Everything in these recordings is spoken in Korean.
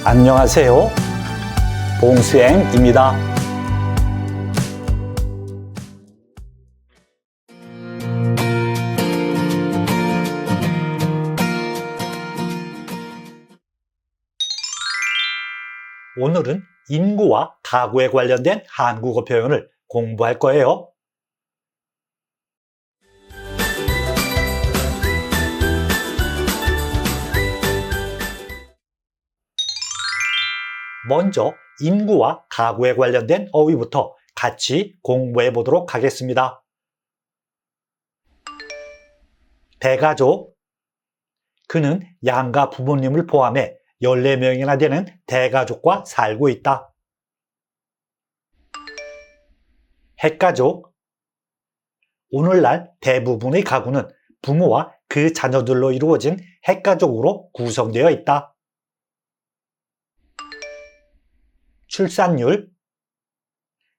안녕하세요. 봉수행입니다. 오늘은 인구와 가구에 관련된 한국어 표현을 공부할 거예요. 먼저 인구와 가구에 관련된 어휘부터 같이 공부해 보도록 하겠습니다. 대가족. 그는 양가 부모님을 포함해 14명이나 되는 대가족과 살고 있다. 핵가족. 오늘날 대부분의 가구는 부모와 그 자녀들로 이루어진 핵가족으로 구성되어 있다. 출산율.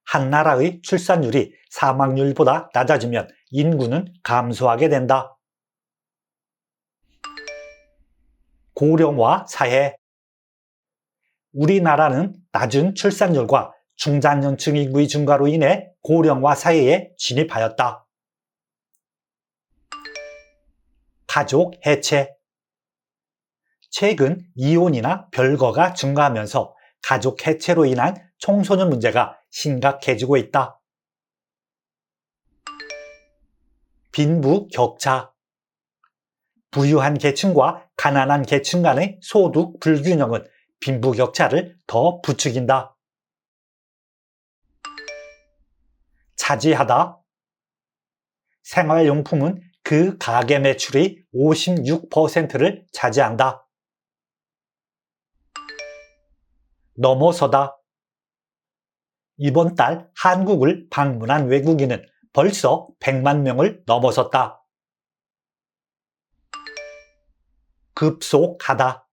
한 나라의 출산율이 사망률보다 낮아지면 인구는 감소하게 된다. 고령화 사회. 우리나라는 낮은 출산율과 중장년층 인구의 증가로 인해 고령화 사회에 진입하였다. 가족 해체. 최근 이혼이나 별거가 증가하면서 가족 해체로 인한 청소년 문제가 심각해지고 있다. 빈부격차. 부유한 계층과 가난한 계층 간의 소득 불균형은 빈부격차를 더 부추긴다. 차지하다. 생활용품은 그 가계 매출의 56%를 차지한다. 넘어서다. 이번 달 한국을 방문한 외국인은 벌써 100만 명을 넘어섰다. 급속하다.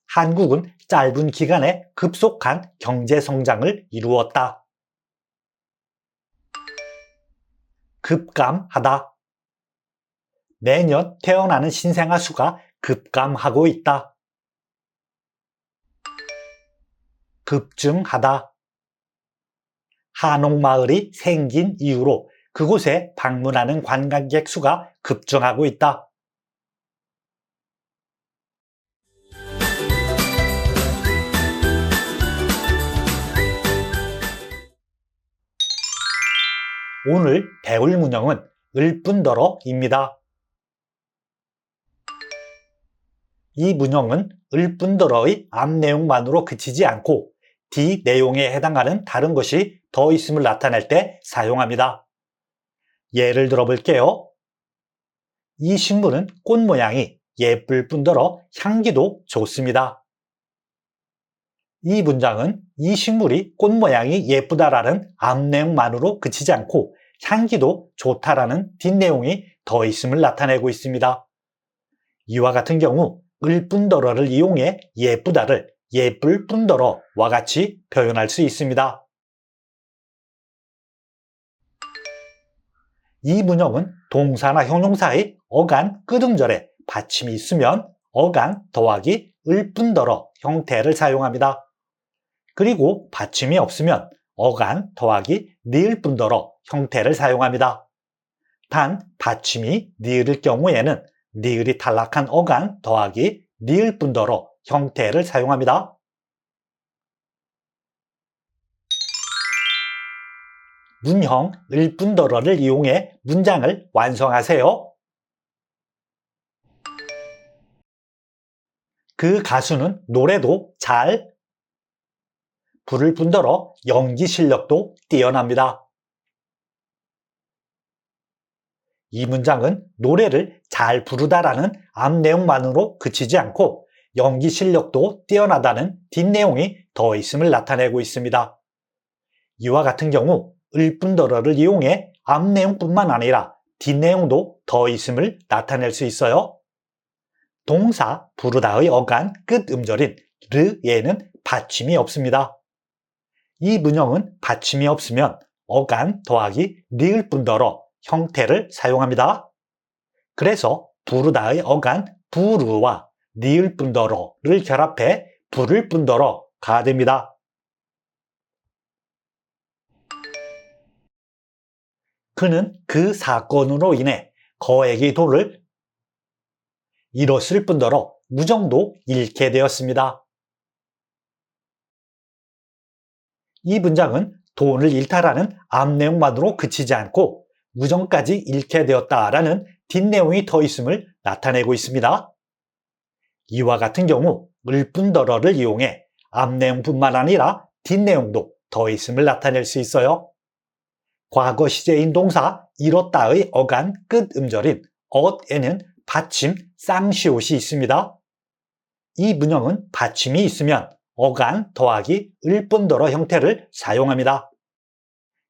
한국은 짧은 기간에 급속한 경제 성장을 이루었다. 급감하다. 매년 태어나는 신생아 수가 급감하고 있다. 급증하다. 한옥마을이 생긴 이후로 그곳에 방문하는 관광객 수가 급증하고 있다. 오늘 배울 문형은 을뿐더러입니다. 이 문형은 을뿐더러의 앞 내용만으로 그치지 않고 뒤 내용에 해당하는 다른 것이 더 있음을 나타낼 때 사용합니다. 예를 들어 볼게요. 이 식물은 꽃 모양이 예쁠 뿐더러 향기도 좋습니다. 이 문장은 이 식물이 꽃 모양이 예쁘다라는 앞 내용만으로 그치지 않고 향기도 좋다라는 뒷내용이 더 있음을 나타내고 있습니다. 이와 같은 경우 을뿐더러를 이용해 예쁘다를 예쁠 뿐더러와 같이 표현할 수 있습니다. 이 문형은 동사나 형용사의 어간 끄등절에 받침이 있으면 어간 더하기 을뿐더러 형태를 사용합니다. 그리고 받침이 없으면 어간 더하기 니을뿐더러 형태를 사용합니다. 단 받침이 니을일 경우에는 니을이 탈락한 어간 더하기 니을뿐더러 형태를 사용합니다. 문형 을뿐더러를 이용해 문장을 완성하세요. 그 가수는 노래도 잘 부를 뿐더러 연기 실력도 뛰어납니다. 이 문장은 노래를 잘 부르다라는 앞 내용만으로 그치지 않고 연기 실력도 뛰어나다는 뒷내용이 더 있음을 나타내고 있습니다. 이와 같은 경우 을뿐더러를 이용해 앞 내용뿐만 아니라 뒷내용도 더 있음을 나타낼 수 있어요. 동사 부르다의 어간 끝 음절인 르에는 받침이 없습니다. 이 문형은 받침이 없으면 어간 더하기 니을뿐더러 형태를 사용합니다. 그래서 부르다의 어간 부르와 니을뿐더러를 결합해 불을 뿐더러가 됩니다. 그는 그 사건으로 인해 거액의 돈을 잃었을 뿐더러 무정도 잃게 되었습니다. 이 문장은 돈을 잃다라는 앞 내용만으로 그치지 않고 무정까지 잃게 되었다라는 뒷내용이 더 있음을 나타내고 있습니다. 이와 같은 경우 을뿐더러를 이용해 앞 내용뿐만 아니라 뒷내용도 더 있음을 나타낼 수 있어요. 과거 시제인 동사 잃었다의 어간 끝 음절인 엇에는 받침 쌍시옷이 있습니다. 이 문형은 받침이 있으면 어간 더하기 을뿐더러 형태를 사용합니다.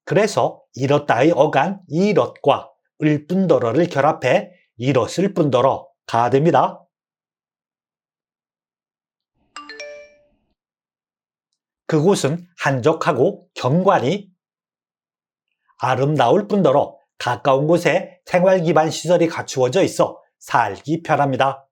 그래서 잃었다의 어간 잃었과 을뿐더러를 결합해 잃었을 뿐더러가 됩니다. 그곳은 한적하고 경관이 아름다울 뿐더러 가까운 곳에 생활 기반 시설이 갖추어져 있어 살기 편합니다.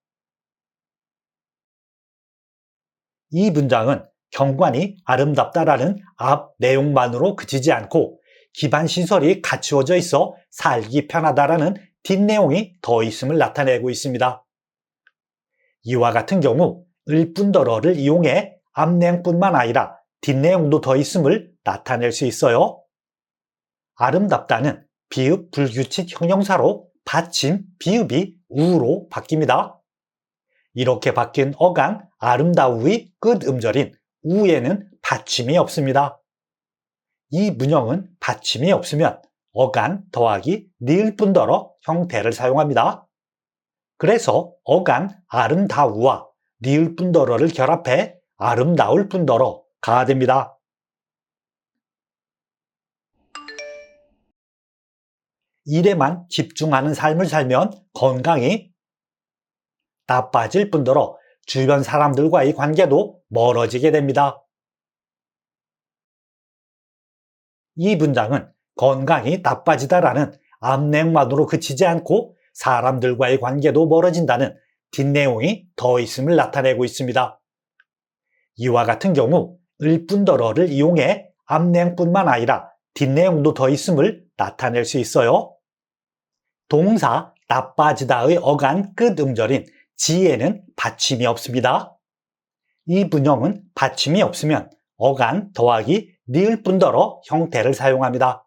이 문장은 경관이 아름답다라는 앞 내용만으로 그치지 않고 기반 시설이 갖추어져 있어 살기 편하다라는 뒷내용이 더 있음을 나타내고 있습니다. 이와 같은 경우 을뿐더러를 이용해 앞 내용뿐만 아니라 뒷내용도 더 있음을 나타낼 수 있어요. 아름답다는 비읍 불규칙 형용사로 받침 비읍이 우로 바뀝니다. 이렇게 바뀐 어간 아름다우의 끝 음절인 우에는 받침이 없습니다. 이 문형은 받침이 없으면 어간 더하기 니을 뿐더러 형태를 사용합니다. 그래서 어간 아름다우와 니을 뿐더러를 결합해 아름다울 뿐더러가 됩니다. 일에만 집중하는 삶을 살면 건강이 나빠질 뿐더러 주변 사람들과의 관계도 멀어지게 됩니다. 이 문장은 건강이 나빠지다라는 앞 내용만으로 그치지 않고 사람들과의 관계도 멀어진다는 뒷내용이 더 있음을 나타내고 있습니다. 이와 같은 경우 을뿐더러를 이용해 앞 내용뿐만 아니라 뒷내용도 더 있음을 나타낼 수 있어요. 동사 나빠지다의 어간 끝 음절인 지에는 받침이 없습니다. 이 문형은 받침이 없으면 어간 더하기 니을 뿐더러 형태를 사용합니다.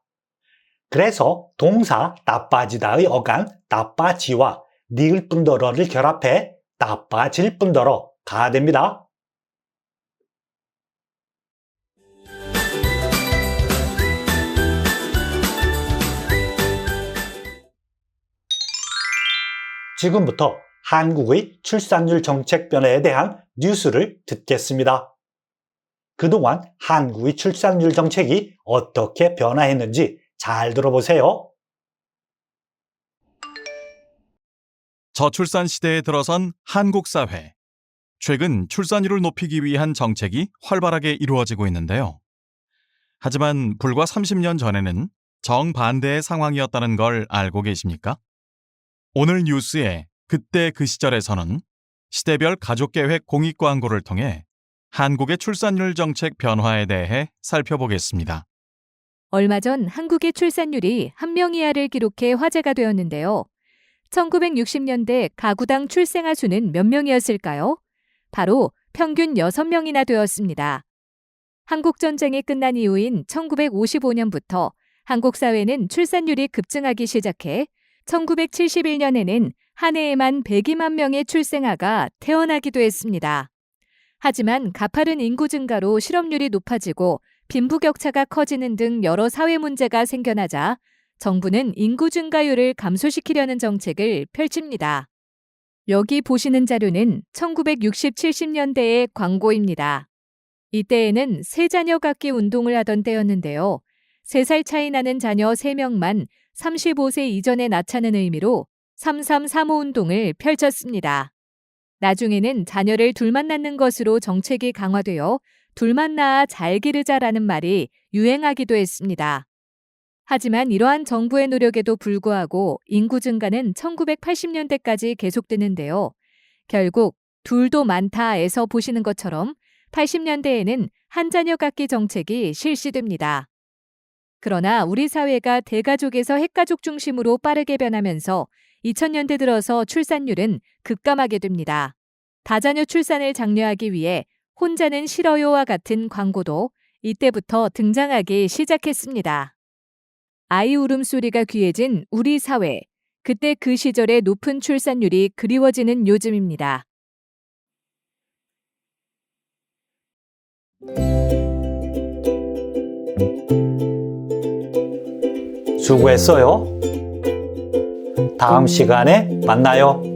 그래서 동사 나빠지다의 어간 나빠지와 니을 뿐더러를 결합해 나빠질 뿐더러가 됩니다. 지금부터 한국의 출산율 정책 변화에 대한 뉴스를 듣겠습니다. 그동안 한국의 출산율 정책이 어떻게 변화했는지 잘 들어보세요. 저출산 시대에 들어선 한국 사회. 최근 출산율을 높이기 위한 정책이 활발하게 이루어지고 있는데요. 하지만 불과 30년 전에는 정반대의 상황이었다는 걸 알고 계십니까? 오늘 뉴스에 그때 그 시절에서는 시대별 가족계획 공익 광고를 통해 한국의 출산율 정책 변화에 대해 살펴보겠습니다. 얼마 전 한국의 출산율이 1명 이하를 기록해 화제가 되었는데요. 1960년대 가구당 출생아 수는 몇 명이었을까요? 바로 평균 6명이나 되었습니다. 한국전쟁이 끝난 이후인 1955년부터 한국 사회는 출산율이 급증하기 시작해 1971년에는 한 해에만 102만 명의 출생아가 태어나기도 했습니다. 하지만 가파른 인구 증가로 실업률이 높아지고 빈부격차가 커지는 등 여러 사회 문제가 생겨나자 정부는 인구 증가율을 감소시키려는 정책을 펼칩니다. 여기 보시는 자료는 1960, 70년대의 광고입니다. 이때에는 세 자녀 갖기 운동을 하던 때였는데요. 3살 차이 나는 자녀 3명만 35세 이전에 낳자는 의미로 3335 운동을 펼쳤습니다. 나중에는 자녀를 둘만 낳는 것으로 정책이 강화되어 둘만 낳아 잘 기르자라는 말이 유행하기도 했습니다. 하지만 이러한 정부의 노력에도 불구하고 인구 증가는 1980년대까지 계속되는데요. 결국 둘도 많다에서 보시는 것처럼 80년대에는 한자녀 갖기 정책이 실시됩니다. 그러나 우리 사회가 대가족에서 핵가족 중심으로 빠르게 변하면서 2000년대 들어서 출산율은 급감하게 됩니다. 다자녀 출산을 장려하기 위해 혼자는 싫어요와 같은 광고도 이때부터 등장하기 시작했습니다. 아이 울음소리가 귀해진 우리 사회. 그때 그 시절의 높은 출산율이 그리워지는 요즘입니다. 수고했어요. 다음 시간에 만나요.